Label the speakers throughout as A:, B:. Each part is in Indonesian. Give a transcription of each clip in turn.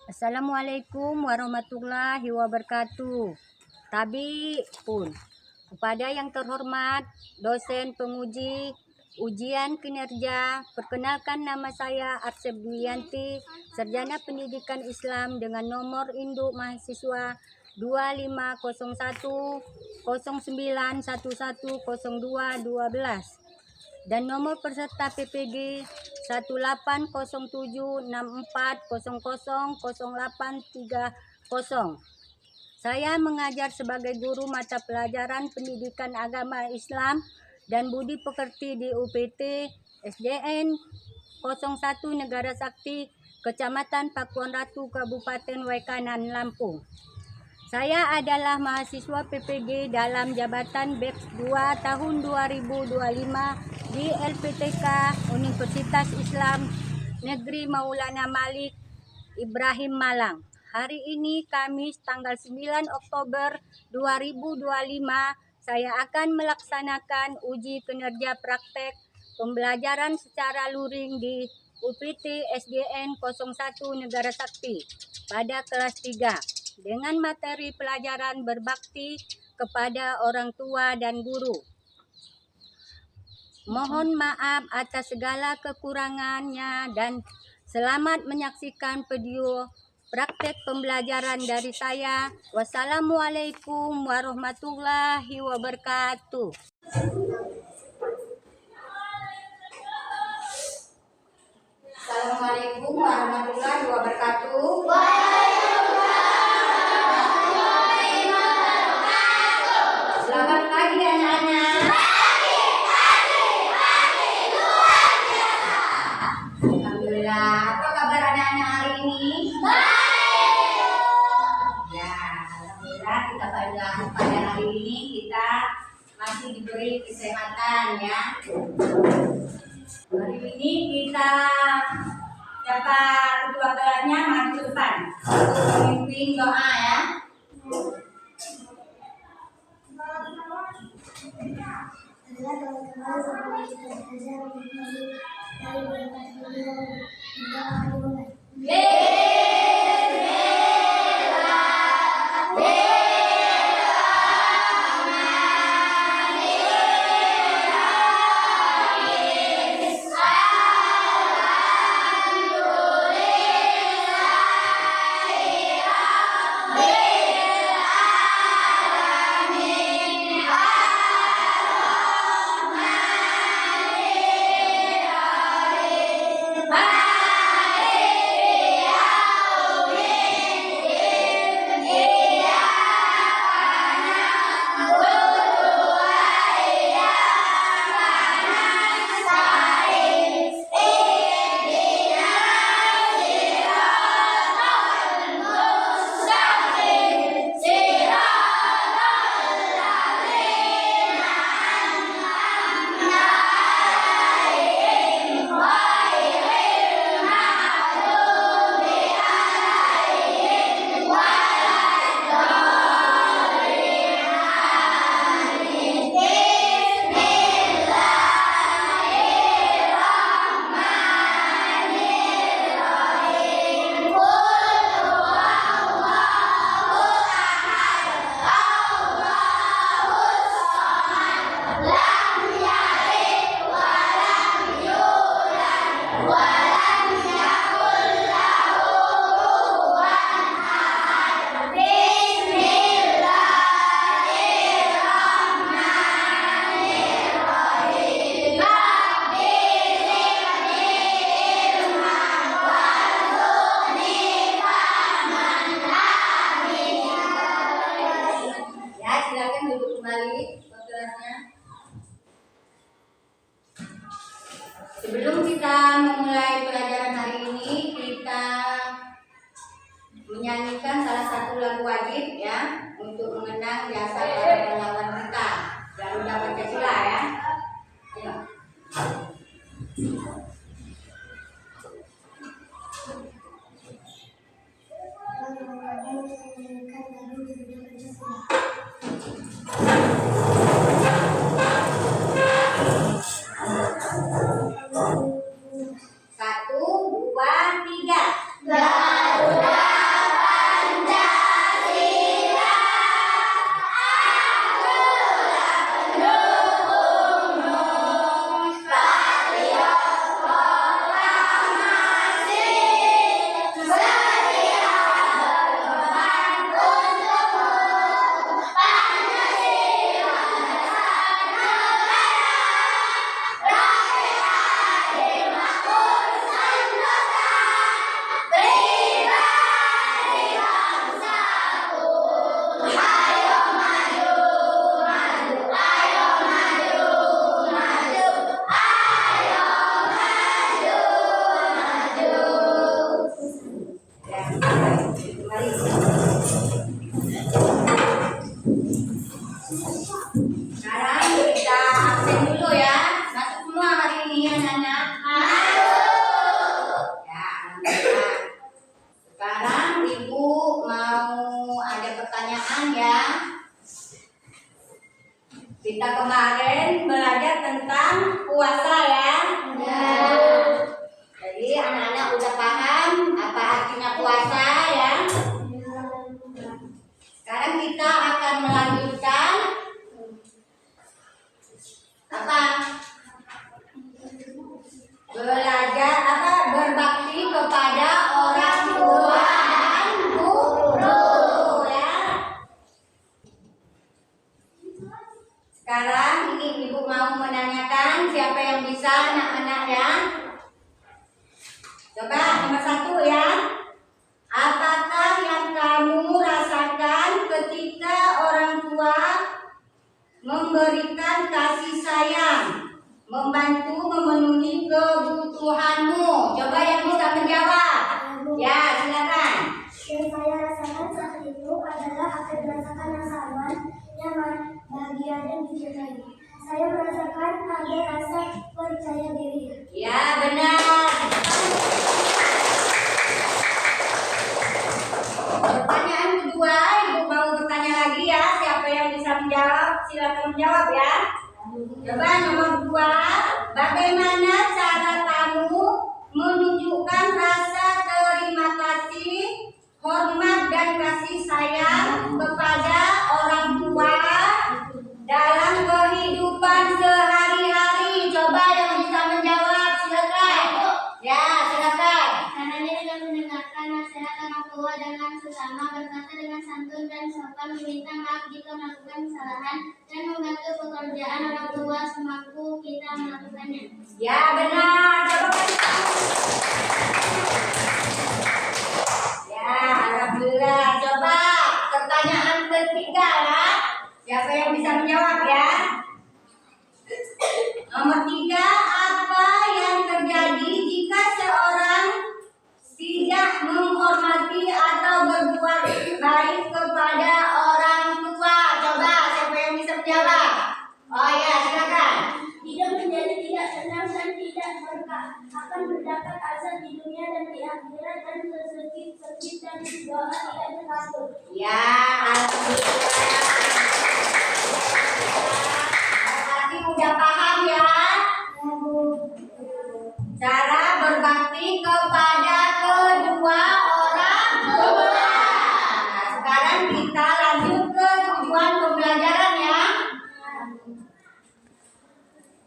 A: Assalamualaikum warahmatullahi wabarakatuh. Tabi pun kepada yang terhormat dosen penguji ujian kinerja, perkenalkan nama saya Arsep Dwiyanti, sarjana pendidikan Islam dengan nomor induk mahasiswa 250109110212 dan nomor peserta PPG 180764000830. Saya mengajar sebagai guru mata pelajaran pendidikan agama Islam dan budi pekerti di UPT SDN 01 Negara Sakti, Kecamatan Pakuan Ratu, Kabupaten Waikanan, Lampung. Saya adalah mahasiswa PPG dalam jabatan BEPS 2 tahun 2025 di LPTK Universitas Islam Negeri Maulana Malik Ibrahim Malang. Hari ini Kamis tanggal 9 Oktober 2025, saya akan melaksanakan uji kinerja praktek pembelajaran secara luring di UPT SDN 01 Negara Sakti pada kelas 3 dengan materi pelajaran berbakti kepada orang tua dan guru. Mohon maaf atas segala kekurangannya dan selamat menyaksikan video praktek pembelajaran dari saya. Wassalamualaikum warahmatullahi wabarakatuh. Assalamualaikum warahmatullahi wabarakatuh. Selamat pagi anak-anak. Alhamdulillah. Apa kabar anak-anak hari ini? Ya, alhamdulillah kita pada hari ini kita masih diberi kesehatan ya. Hari ini kita dapat kedua gelarnya maju ke depan. Memimpin doa ya. Sebelum kita memulai pelajaran hari ini, kita menyanyikan salah satu lagu wajib ya untuk mengenang jasa para pahlawan kita Garuda Pancasila ya. Ayo. Satu, dua, tiga. Garuda Sekarang kita absen dulu ya. Masuk semua hari ini ya anak-anak. Ya, alhamdulillah. Sekarang ibu mau ada pertanyaan ya. Kita kemarin belajar tentang puasa ya. Jadi anak-anak udah paham apa artinya puasa ya. Sekarang kita akan melanjutkan apa? Belajar apa? Berbakti kepada orang tua dan guru ya. Sekarang ini ibu mau menanyakan siapa yang bisa anak-anak ya. Coba nomor 1 ya. Apakah yang kamu rasakan ketika orang tua memberikan kasih sayang, membantu memenuhi kebutuhanmu? Coba yang bisa menjawab. Ya, silakan.
B: Yang saya rasakan saat itu adalah akan merasakan rasa aman, nyaman, bahagia dan dicintai. Saya merasakan ada rasa percaya diri.
A: Ya, benar. Pertanyaan kedua, ibu mau bertanya lagi ya. Siapa yang bisa menjawab? Silakan menjawab ya. Coba nomor 2, bagaimana cara kamu menunjukkan rasa terima kasih, hormat dan kasih sayang kepada orang tua dalam kehidupan sehari-hari? Coba yang bisa menjawab, silakan. Ya, silakan.
B: Caranya dengan mendengarkan nasihat orang tua dengan sesama, berkata dengan santun dan sopan, meminta maaf jika melakukan kesalahan, dan membantu pekerjaan orang tua semampu kita melakukannya.
A: Ya, benar. Coba. Ya, alhamdulillah. Coba pertanyaan ketiga ya. Siapa yang bisa menjawab ya? Nomor 3, apa yang terjadi jika seorang tidak menghormati atau berbuat baik kepada orang tua? Coba siapa yang bisa menjawab? Oh ya, silakan.
B: Hidup menjadi tidak tenang dan tidak berkah, akan mendapat azab di dunia dan di akhirat, dan tersedikit dan doa tidak terkabul.
A: Ya, alhamdulillah. Berarti udah paham ya cara berbakti kepada kedua orang tua. Nah, sekarang kita lanjut ke tujuan pembelajaran ya.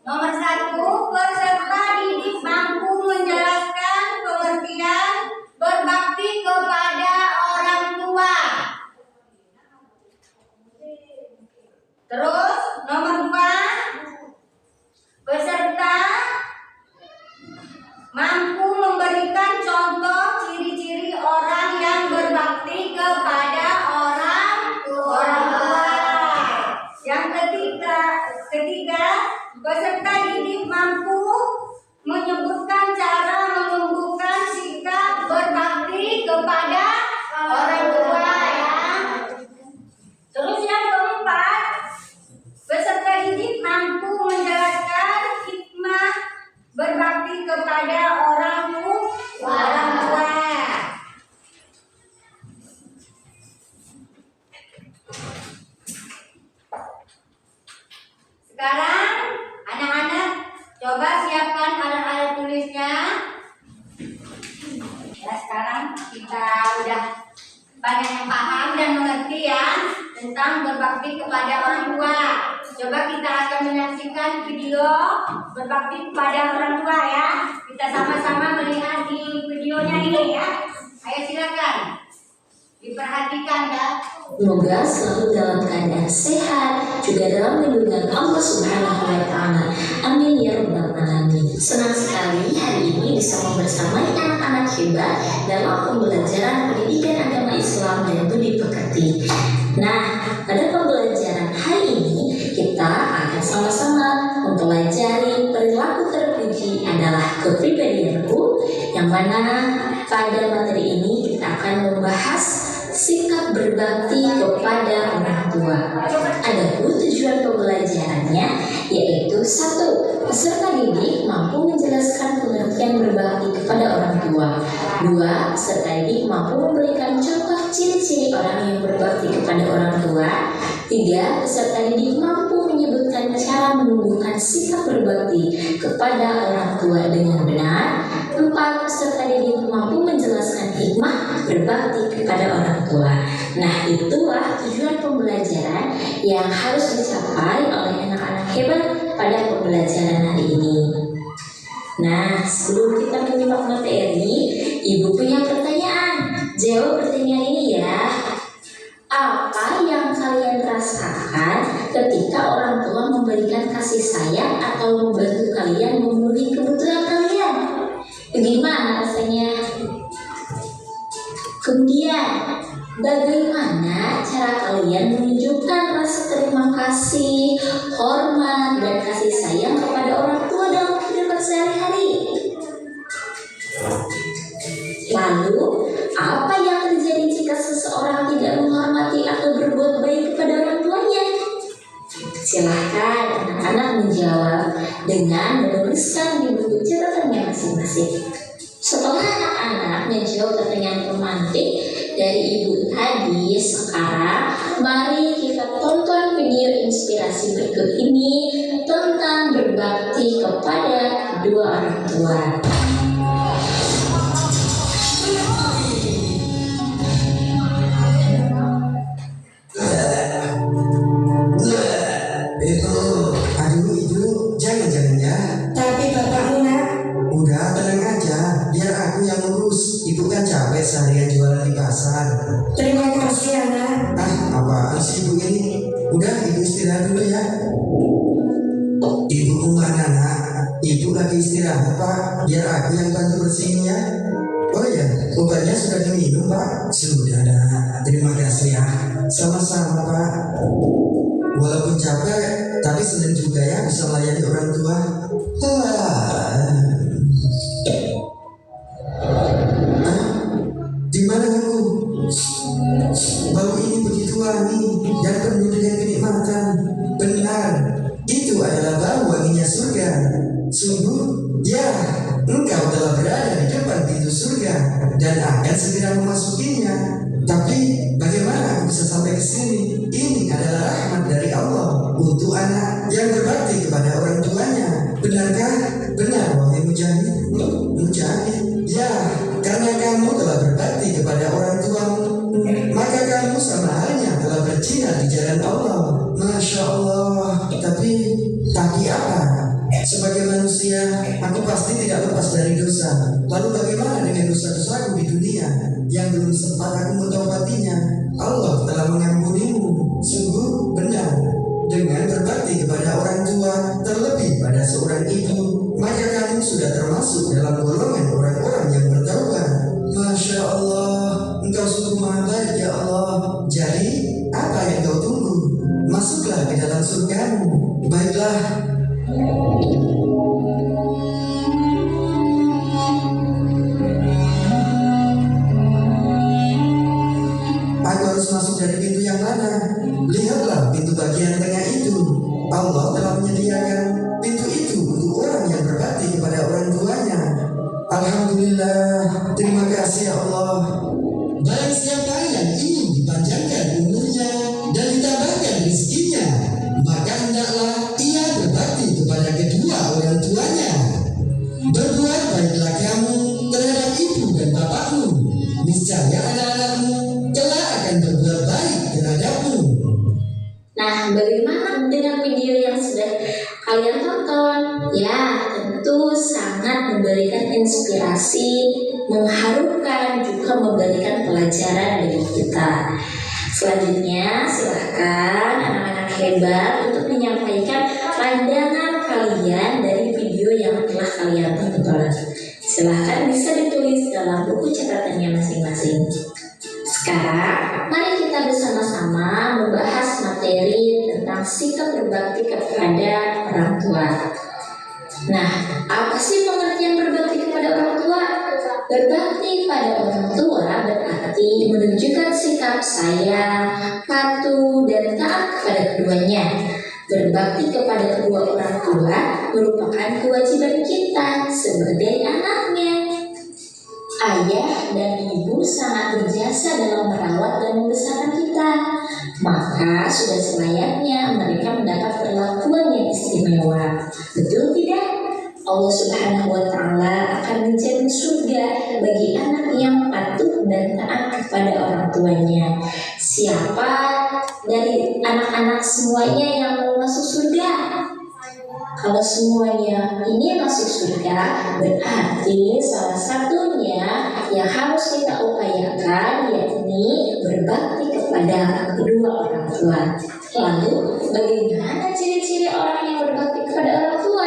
A: Nomor 1, peserta didik mampu menjelaskan pengertian berbakti kepada orang tua. Terus nomor 2, peserta mampu memberikan contoh ciri-ciri orang yang berbakti kepada orang tua. Yang ketiga, peserta didik mampu menyebutkan cara menumbuhkan sikap berbakti kepada orang tua ya. Terus yang keempat, peserta didik mampu menjelaskan hikmah berbakti kepada orang tua. Sekarang anak-anak coba siapkan alat-alat tulisnya. Ya, sekarang kita udah banyak yang paham dan mengerti ya tentang berbakti kepada orang tua. Coba kita akan menyaksikan video berbakti kepada orang tua ya. Kita sama-sama melihat di videonya ini ya. Ayo silakan diperhatikan ya.
C: Semoga selalu dalam keadaan sehat, juga dalam lindungan Allah Subhanahu wa Ta'ala. Amin ya Rabbal Alamin. Senang sekali hari ini bisa membersamai anak-anak hebat dalam pembelajaran pendidikan agama Islam dan budi pekerti. Nah, pada pembelajaran hari ini kita akan sama-sama mempelajari perilaku terpuji adalah kepribadianku, yang mana pada materi ini kita akan membahas berbakti kepada orang tua. Adapun tujuan pembelajarannya yaitu 1. Peserta didik mampu menjelaskan pengertian berbakti kepada orang tua. 2. Peserta didik mampu memberikan contoh ciri-ciri orang yang berbakti kepada orang tua. 3. Peserta didik mampu menyebutkan cara menumbuhkan sikap berbakti kepada orang tua dengan benar. 4. Peserta didik mampu menjelaskan hikmah berbakti kepada orang tua. Nah, itulah tujuan pembelajaran yang harus dicapai oleh anak-anak hebat pada pembelajaran hari ini. Nah, sebelum kita menyimak materi, Ibu punya pertanyaan. Jawab pertanyaan ini ya. Apa yang kalian rasakan ketika orang tua memberikan kasih sayang atau membantu kalian memenuhi kebutuhan kalian? Bagaimana rasanya? Kemudian, bagaimana cara kalian menunjukkan rasa terima kasih, hormat, dan kasih sayang kepada orang tua dalam kehidupan sehari-hari? Lalu, apa yang terjadi jika seseorang tidak menghormati atau berbuat baik kepada orang tuanya? Silahkan anak-anak menjawab dengan menuliskan di buku catatannya masing-masing. Setelah anak-anak menjawab pertanyaan pemantik dari Ibu tadi, sekarang mari kita tonton video inspirasi berikut ini tentang berbakti kepada kedua orang tua.
D: Aduh ibu, jangan ya.
E: Tapi bapakmu nak,
D: Udah tenang aja, biar aku yang ngurus. Ibu kan capek seharian jualan di pasar.
E: terima kasih anak.
D: Apaan sih ibu ini? Udah ibu istirahat dulu ya. Ibu kemana nak? Ibu lagi istirahat pak, biar aku yang bantu bersihin ya. Oh ya, obatnya sudah diminum pak? Sudah nak, terima kasih ya. Sama-sama pak. Walaupun capek, tapi senang juga ya bisa melayani orang tua. Di mana kamu? Bau ini begitu wangi dan penuh dengan kenikmatan. Benar, itu adalah bau wanginya surga. Sungguh, ya, engkau telah berada di depan pintu surga dan akan segera memasukinya. Tapi bagaimana aku bisa sampai ke sini? Ini adalah rahmat dari Allah untuk anak yang berbakti kepada orang tuanya. Benarkah? Benar, wahai Mujahid. Mujahid, ya, karena kamu telah berbakti kepada orang tuamu, maka kamu sama halnya telah berjihad di jalan Allah. Masya Allah. Tapi apa? Sebagai manusia, aku pasti tidak lepas dari dosa. Lalu bagaimana dengan dosa-dosaku di dunia yang belum sempat aku mentaubatinya? Allah telah mengampunimu. Sungguh benar, dengan berbakti kepada orang tua, terlebih pada seorang ibu, maka kamu sudah termasuk dalam golongan orang-orang yang bertaubat. Masya Allah, engkau sungguh maha baik ya Allah. Jadi, apa yang kau tunggu? Masuklah ke dalam surgamu. Baiklah. Aku harus masuk dari pintu yang mana? Lihatlah pintu bagian tengah itu. Allah telah menyediakan pintu itu untuk orang yang berbakti kepada orang tuanya. Alhamdulillah, terima kasih ya Allah. Barang siapa yang ingin dipanjangkan umurnya dan ditambahkan rezekinya, maka hendaklah ia berbakti kepada kedua orang tuanya. Berbuat baiklah kamu terhadap ibu dan bapakmu, niscaya anak-anakmu kelak akan berbuat baik terhadapmu.
C: Nah, bagaimana dengan video yang sudah kalian tonton? Ya, tentu sangat memberikan inspirasi, mengharukan, juga memberikan pelajaran bagi kita. Selanjutnya, silakan anak-anak hebat untuk menyampaikan pandangan kalian dari video yang telah kalian tonton. Silakan bisa ditulis dalam buku catatannya masing-masing. Sekarang, mari kita bersama-sama membahas materi tentang sikap berbakti kepada orang tua. Nah, apa sih pengertian berbakti kepada orang tua? Berbakti pada orang tua berarti menunjukkan sikap sayang, patuh, dan taat kepada keduanya. Berbakti kepada kedua orang tua merupakan kewajiban kita sebagai anaknya. Ayah dan ibu sangat berjasa dalam merawat dan membesarkan kita. Maka sudah selayaknya mereka mendapat perlakuan yang istimewa. Betul tidak? Allah Subhanahu wa Ta'ala akan menjamin surga bagi anak yang patuh dan taat kepada orang tuanya. Siapa dari anak-anak semuanya yang mau masuk surga? Kalau semuanya ini masuk surga, berarti salah satunya yang harus kita upayakan yakni berbakti kepada kedua orang tua. Lalu, bagaimana ciri-ciri orang yang berbakti kepada orang tua?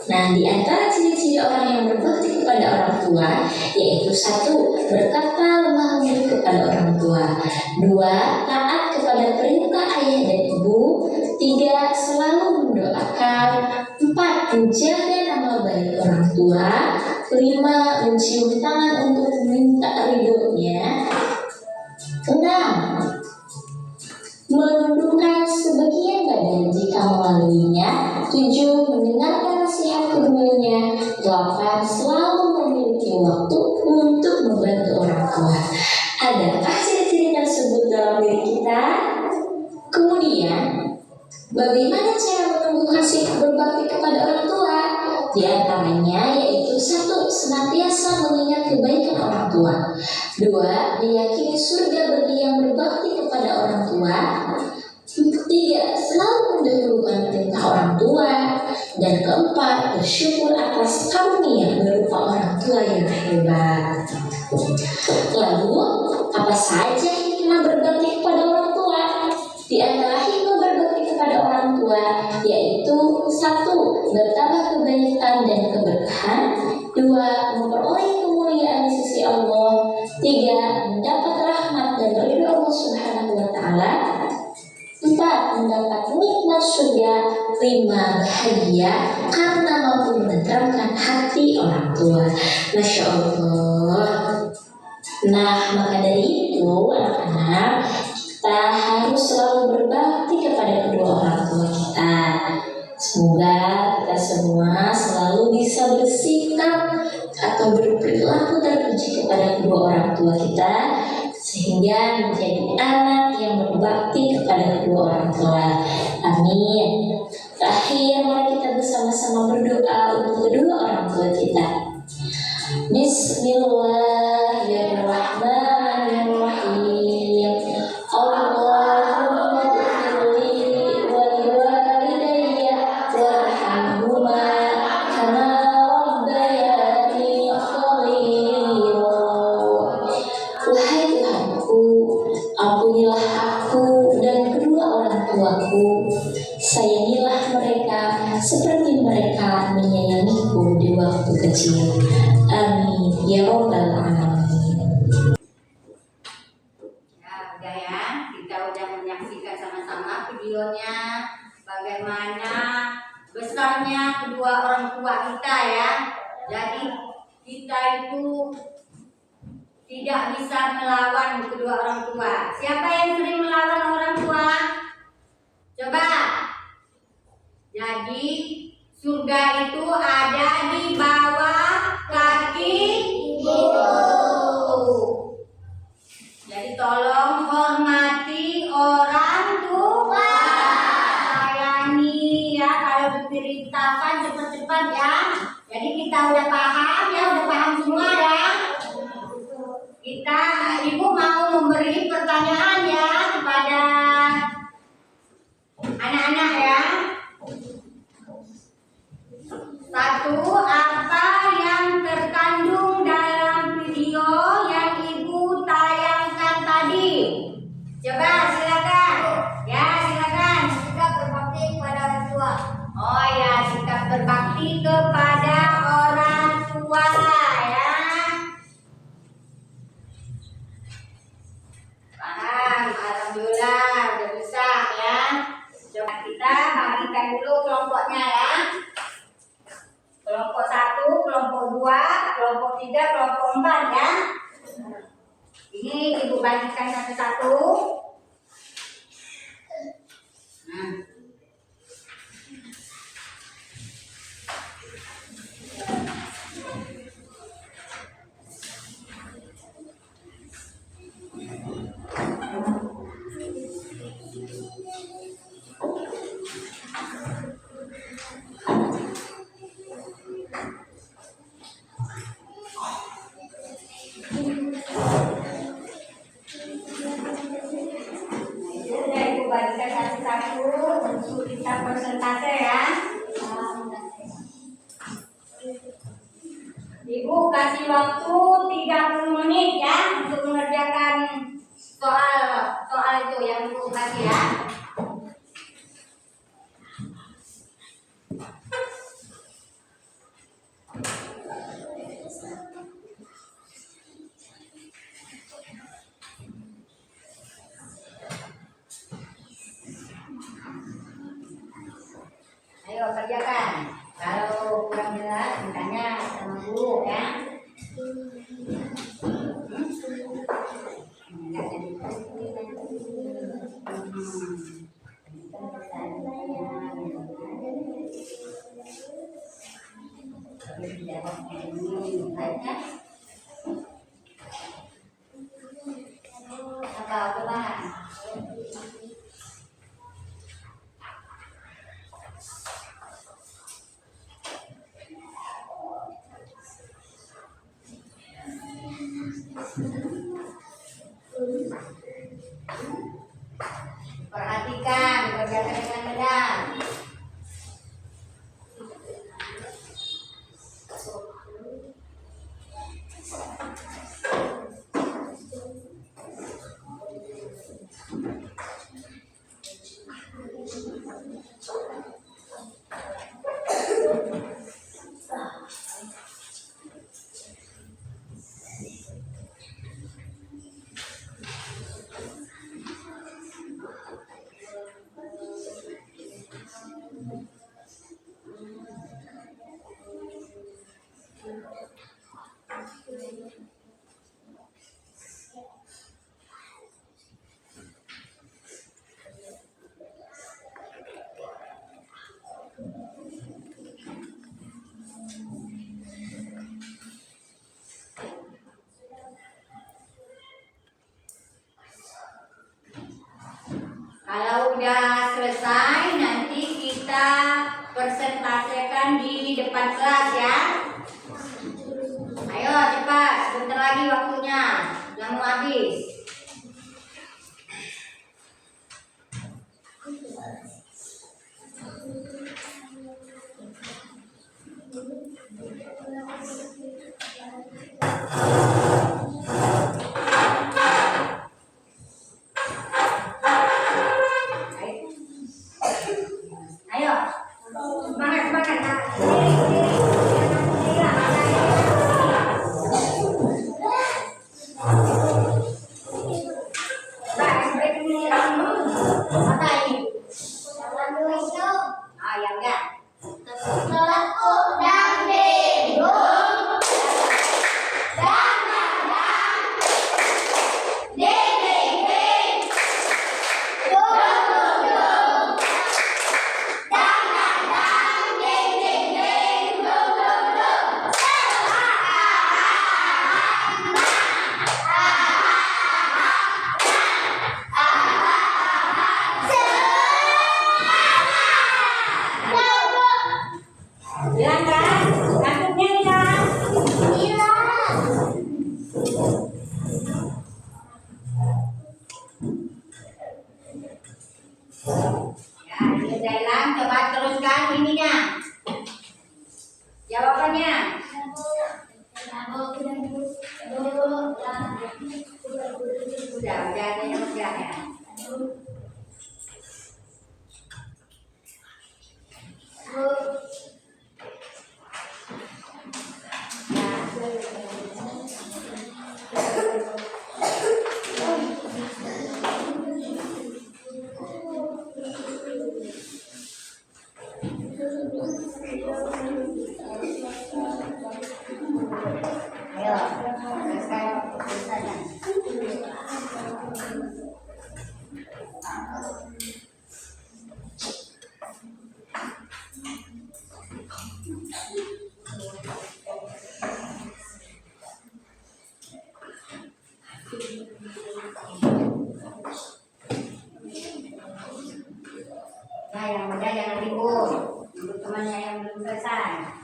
C: Nah, di antara ciri-ciri orang yang berbakti kepada orang tua yaitu 1. Berkata lemah lembut kepada orang tua. 2. Taat kepada perintah ayah dan ibu. 3. Selalu mendoakan. 4. Menjaga nama baik orang tua. 5. Mencium tangan untuk meminta ridhonya. 6. Menundukkan sebagian badan jika melaluinya. 7. Mendengarkan nasihat keduanya. 8. Selalu memiliki waktu untuk membantu orang tua. Adakah ciri-ciri tersebut dalam diri kita? Kemudian, bagaimana cara menumbuhkan sikap berbakti kepada orang tua? Di antaranya yaitu 1. Senantiasa mengingat kebaikan orang tua. 2. Meyakini surga bagi yang berbakti kepada orang tua. 3. Selalu mendahulukan perintah orang tua. Dan 4. Bersyukur atas karunia berupa orang tua yang hebat. Lalu, apa saja hikmah berbakti kepada orang tua? Di antara hikmah berbakti kepada orang tua yaitu 1. Bertambah kebaikan dan keberkahan. 2. Memperoleh kemuliaan di sisi Allah. 3. Mendapat rahmat dan ridho Allah Subhanahu wa Ta'ala. 4. Mendapat nikmat surga. 5. Bahagia karena mampu menenteramkan hati orang tua. Masya Allah. Nah, maka dari itu anak-anak, kita harus selalu berbakti kepada kedua orang tua kita. Semoga kita semua selalu bisa bersikap atau berperilaku terpuji kepada kedua orang tua kita, sehingga menjadi anak yang berbakti kepada kedua orang tua. Amin. Terakhir, mari kita bersama-sama berdoa untuk kedua orang tua kita. Bismillahirrahmanirrahim. Allahumma ighfirli wa liwalidayya warhamhuma kama rabbayani shaghira. Wahai Tuhanku, ampunilah aku dan kedua orang tuaku. Sayangilah mereka seperti mereka menyayangiku di waktu kecil. Amin ya Rabbal Alamin.
A: Ya, udah ya, kita udah menyaksikan sama-sama videonya bagaimana besarnya kedua orang tua kita ya. Jadi kita itu tidak bisa melawan kedua orang tua. Siapa yang sering melawan orang tua? Coba. Jadi surga itu ada di bawah kaki ibu. Jadi tolong hormati orang tua. Sayangi ya, kalau diceritakan cepat-cepat ya. Jadi kita udah paham ya, udah paham semua ya. Kita, ibu mau memberi pertanyaan ya kepada anak-anak ya. 1. Apa yang terkandung dalam video yang ibu tayangkan tadi? Coba silakan. Ya, silakan. Sikap berbakti kepada orang tua. Oh ya, sikap berbakti kepada orang Ibu bagikan satu-satu. Nah. Bagikan satu-satu untuk kita persentase ya. Ibu kasih waktu 30 menit ya untuk mengerjakan soal itu yang Ibu kasih ya. Ayo kerjakan. Kalau kurang jelas tanya sama guru ya. Apa coba? Perhatikan, kerjakan dengan benar. Kalau udah selesai nanti kita persentasekan di depan kelas ya. Ayo cepat, sebentar lagi waktunya, udah mau habis. Ayo, semangat semangat. Nah. Jawabannya. Udah ada yang udah ya. Ayo, selesai tulisannya. Nah, yang muda jangan ribut. Untuk temannya yang belum selesai.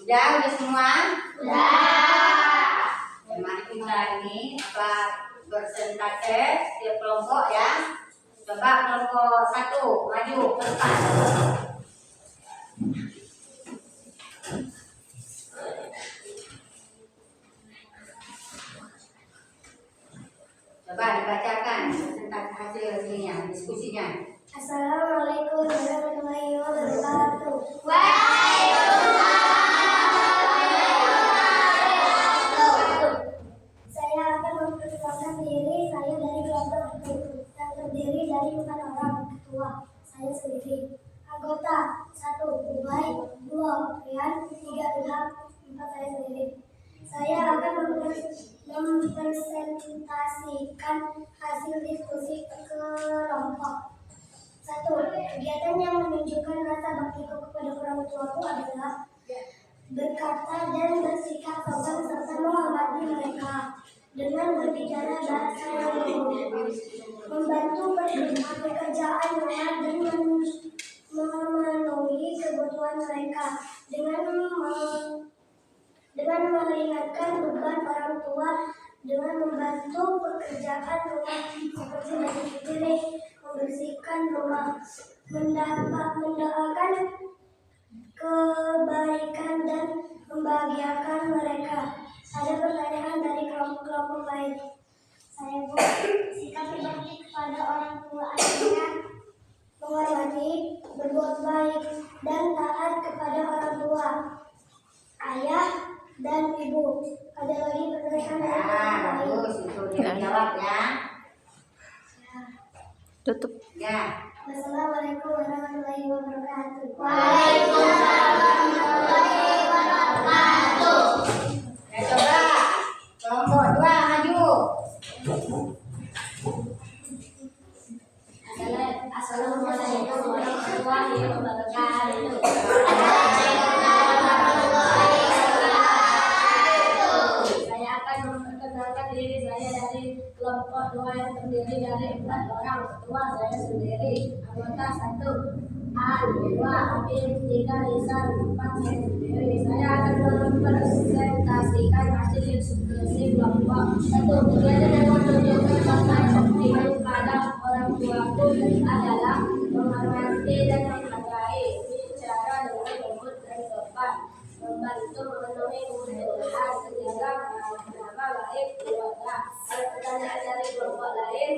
A: Udah semua? Udah. Mari kita ini persentase setiap kelompok ya. Coba kelompok 1 maju ke depan. Coba dibacakan persentase hasilnya, diskusinya.
B: Assalamualaikum warahmatullahi wabarakatuh. Saya akan memperkenalkan diri saya dari kelompok itu yang terdiri dari 4 orang. Ketua saya sendiri. Anggota 1 Ubay, 2 Rian, 3 Ilham, 4 saya sendiri. Saya akan mempresentasikan hasil diskusi kelompok. 1. Kegiatan yang menunjukkan rasa baktiku kepada orang tuaku adalah berkata dan bersikap sopan serta menghormati mereka dengan berbicara bahasa yang lembut, membantu pekerjaan rumah dan memenuhi kebutuhan mereka dengan meringankan beban orang tua dengan membantu pekerjaan rumah seperti mencuci piring, membersihkan rumah, mendoakan kebaikan dan membahagiakan mereka. Ada pertanyaan dari kelompok lain. Saya sikap berbakti kepada orang tua adalah menghormati, berbuat baik, dan taat kepada orang tua, ayah, dan ibu. Ada lagi pertanyaan dari kelompok lain.
A: Bagus, itu dia jawab ya.
F: Tutup.
A: Ya.
B: Wassalamualaikum warahmatullahi wabarakatuh.
A: Waalaikumsalam warahmatullahi wabarakatuh. Ya, coba kelompok 2 maju.
B: Assalamualaikum warahmatullahi wabarakatuh.
G: Saya akan memperkenalkan diri saya dari kelompok 2 yang terdiri dari 4 orang. Ketua saya sendiri. Anggota 1 A, 2 Abid, 3 Lisan, 4 saya sendiri. Saya akan mempresentasikan hasil diskusi kelompok. 1. Kegiatan yang menunjukkan rasa bakti kepada orang tuaku adalah menghormati dan menghargai, bicara dengan lembut dan sopan, membantu memenuhi kebutuhan, menjaga nama baik keluarga. Ada pertanyaan dari kelompok lain?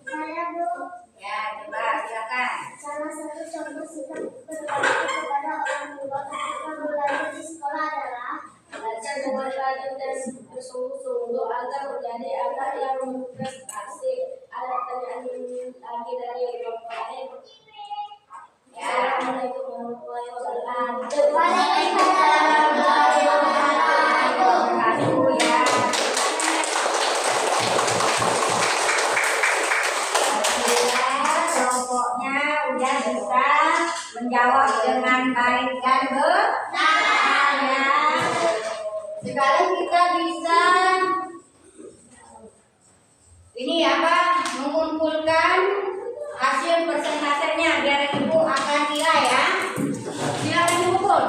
B: Saya Bu.
A: Ya, coba silakan.
B: Salah satu contoh sikap berbakti kepada orang tua ketika belajar di sekolah adalah
G: Belajar dengan rajin dan bersungguh-sungguh agar menjadi anak yang berprestasi. Ada pertanyaan lagi dari kelompok lain?
A: Ya.
G: Assalamualaikum warahmatullahi wabarakatuh.
B: Waalaikumsalam warahmatullahi wabarakatuh.
A: Satu ya. Alhamdulillah, kelompoknya udah bisa menjawab dengan baik dan benar ya. Sekarang kita bisa ini mengumpulkan hasil persentasenya biar ibu akan nilai ya. Silakan dikumpul.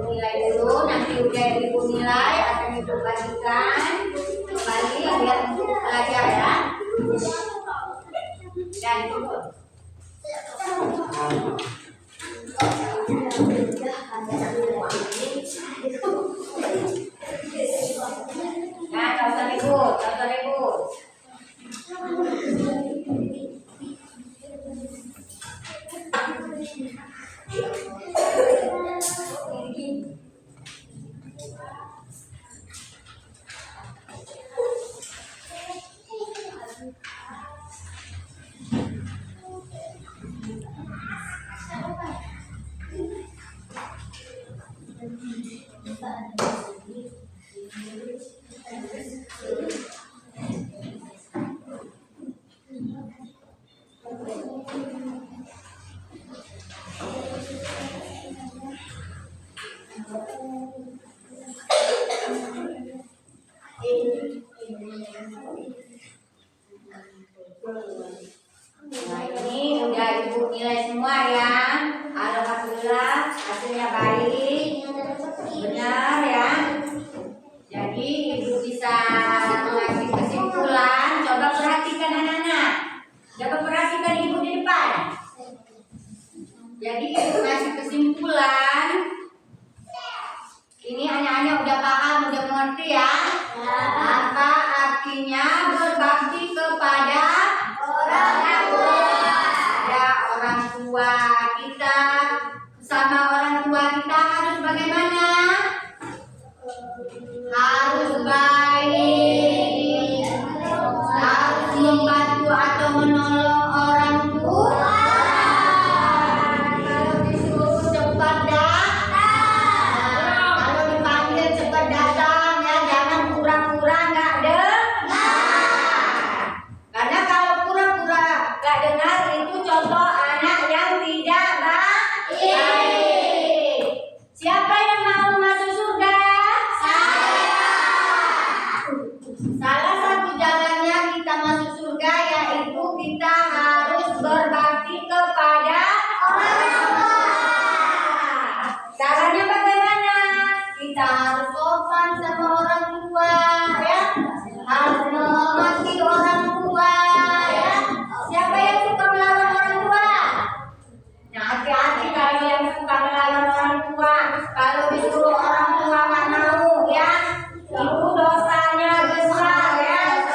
A: Nilai dulu, nanti udah ibu nilai akan ibu bagikan kembali biar ibu belajar ya. Dan
B: Ada
A: Jadi ibu bisa mengasih kesimpulan. Coba perhatikan anak-anak. Coba perhatikan ibu di depan. Jadi ibu ngasih kesimpulan. Ini anak-anak udah paham, udah mengerti ya? Apa artinya berbakti kepada orang tua? Ya, orang tua kita sama orang tua kita harus bagaimana? Harus baik, harus membantu atau menolong orang tua. Kalau disuruh cepat datang, kalau dipanggil cepat datang ya, jangan pura-pura nggak dengar. Karena kalau pura-pura nggak dengar itu contoh anak yang tidak baik. Siapa yang mau masuk surga? Salah satu jalannya kita masuk surga yaitu kita harus berbakti kepada orang tua. Caranya bagaimana? Kita harus sopan sama orang tua, ya. Harus menghormati orang tua, ya. Siapa yang suka melawan orang tua? Nah, hati-hati kalau yang suka melawan orang tua. Kalau disuruh orang tua nggak mau, ya. Itu dosanya besar ya.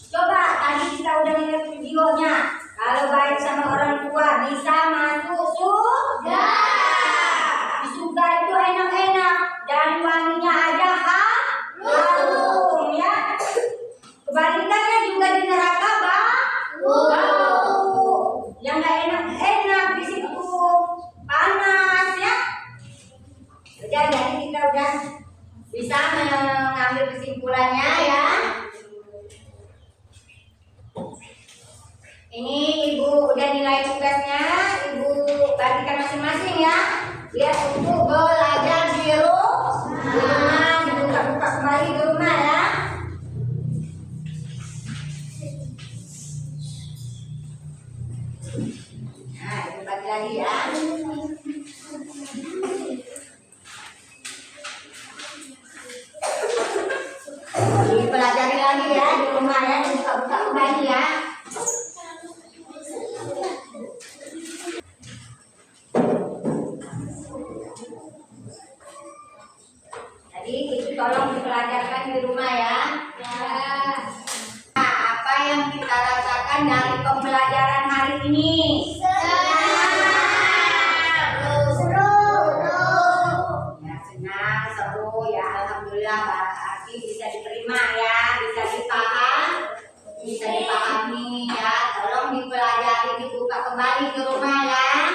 A: Coba tadi kita udah lihat videonya. Kalau baik sama orang tua bisa masuk surga. Di surga itu enak-enak. Dan wanginya aja harum ya. Kebalikannya juga di neraka bau. Yang nggak enak-enak di situ panas ya. Jadi kita udah bisa mengambil kesimpulannya ya. Ini ibu udah nilai tugasnya, ibu bagikan masing-masing ya. Biar untuk belajar di rumah, dibuka-buka kembali di rumah ya. Nah, ibu bagi lagi ya. Dipelajari lagi ya di rumah ya, dibuka-buka kembali ya. Jadi itu tolong dipelajarkan di rumah ya. Nah, apa yang kita rasakan dari pembelajaran hari ini? Senang, seru ya, alhamdulillah berarti bisa diterima ya, bisa dipahami ya. Tolong dipelajari, dibuka kembali di rumah ya.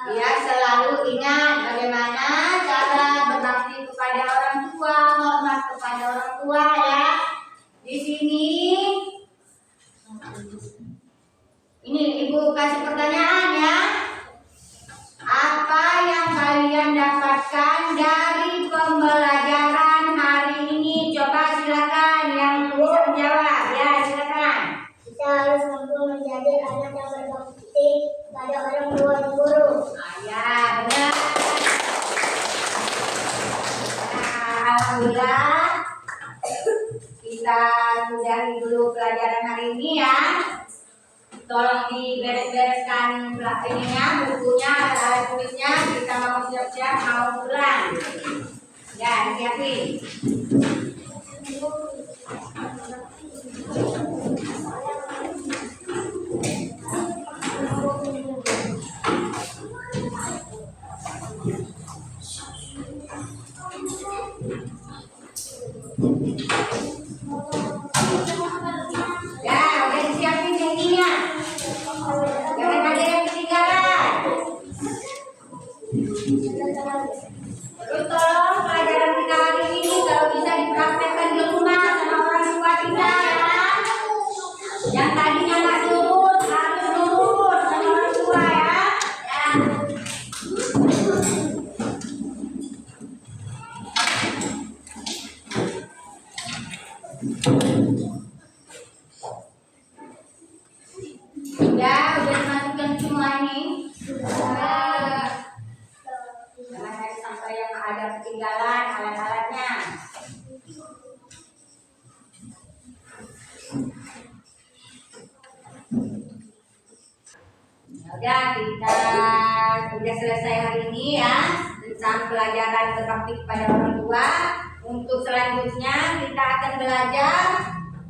A: Biar selalu ingat bagaimana cara berbakti kepada orang tua, hormat kepada orang tua ya. Di sini ini ibu kasih pertanyaan ya. Apa yang kalian dapatkan dari pembelajaran hari ini? Coba silakan yang bisa menjawab ya, silakan.
B: Kita harus mampu menjadi anak yang berbakti kepada orang tua dan guru.
A: Ya, benar. Alhamdulillah kita sudahi dulu pelajaran hari ini ya. Tolong diberes-bereskan ininya, bukunya, alat tulisnya. Kita mau siap-siap mau pulang. Ya, siapin. Ya, udah disiapin ininya. Jangan ada yang ketinggalan. Terus tolong pelajaran kita hari ini kalau bisa dipraktekkan di rumah sama orang tua kita ya. Yang tadinya nggak nurut harus nurut sama orang tua ya. Ya. buruan alat-alatnya. Udah, kita udah selesai hari ini ya tentang pelajaran berbakti kepada orang tua. Untuk selanjutnya kita akan belajar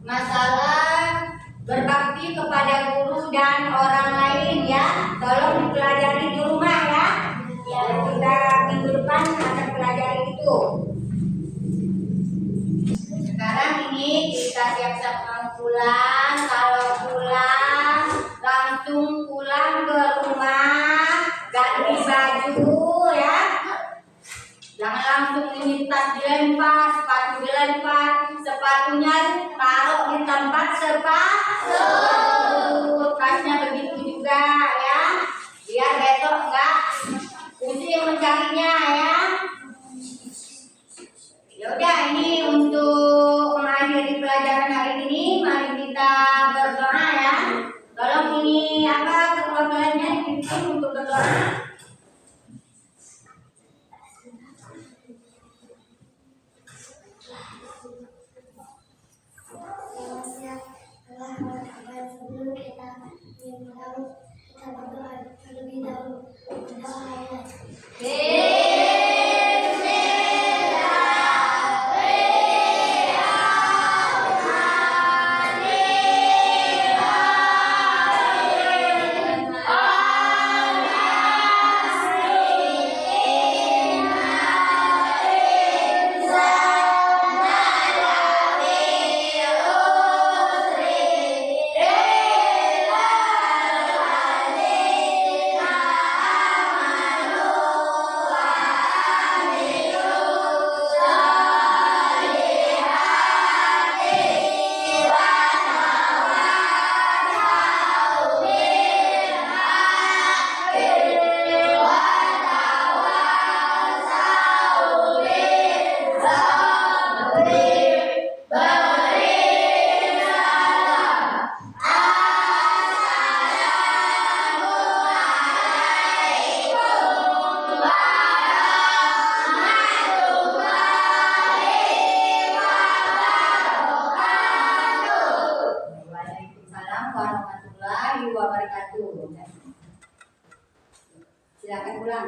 A: masalah berbakti kepada guru dan orang lain ya. Tolong dipelajari di rumah ya. Kita minggu depan akan pelajari itu. Sekarang ini kita siap-siap mau pulang. Kalau pulang langsung pulang ke rumah, ganti baju ya. Jangan langsung ini tas dilempar, sepatu dilempar, sepatunya taruh di tempat sepatu. Tasnya begitu juga ya, biar besok enggak pusing mencarinya ya. Yaudah, ini untuk mengakhiri pelajaran hari ini, mari kita berdoa ya. Tolong ini ketua kalian dipimpin untuk berdoa.
B: Sebelum kita berdoa terlebih dahulu. Berdoa ya. Waalaikumsalam warahmatullahi wabarakatuh. Silakan pulang.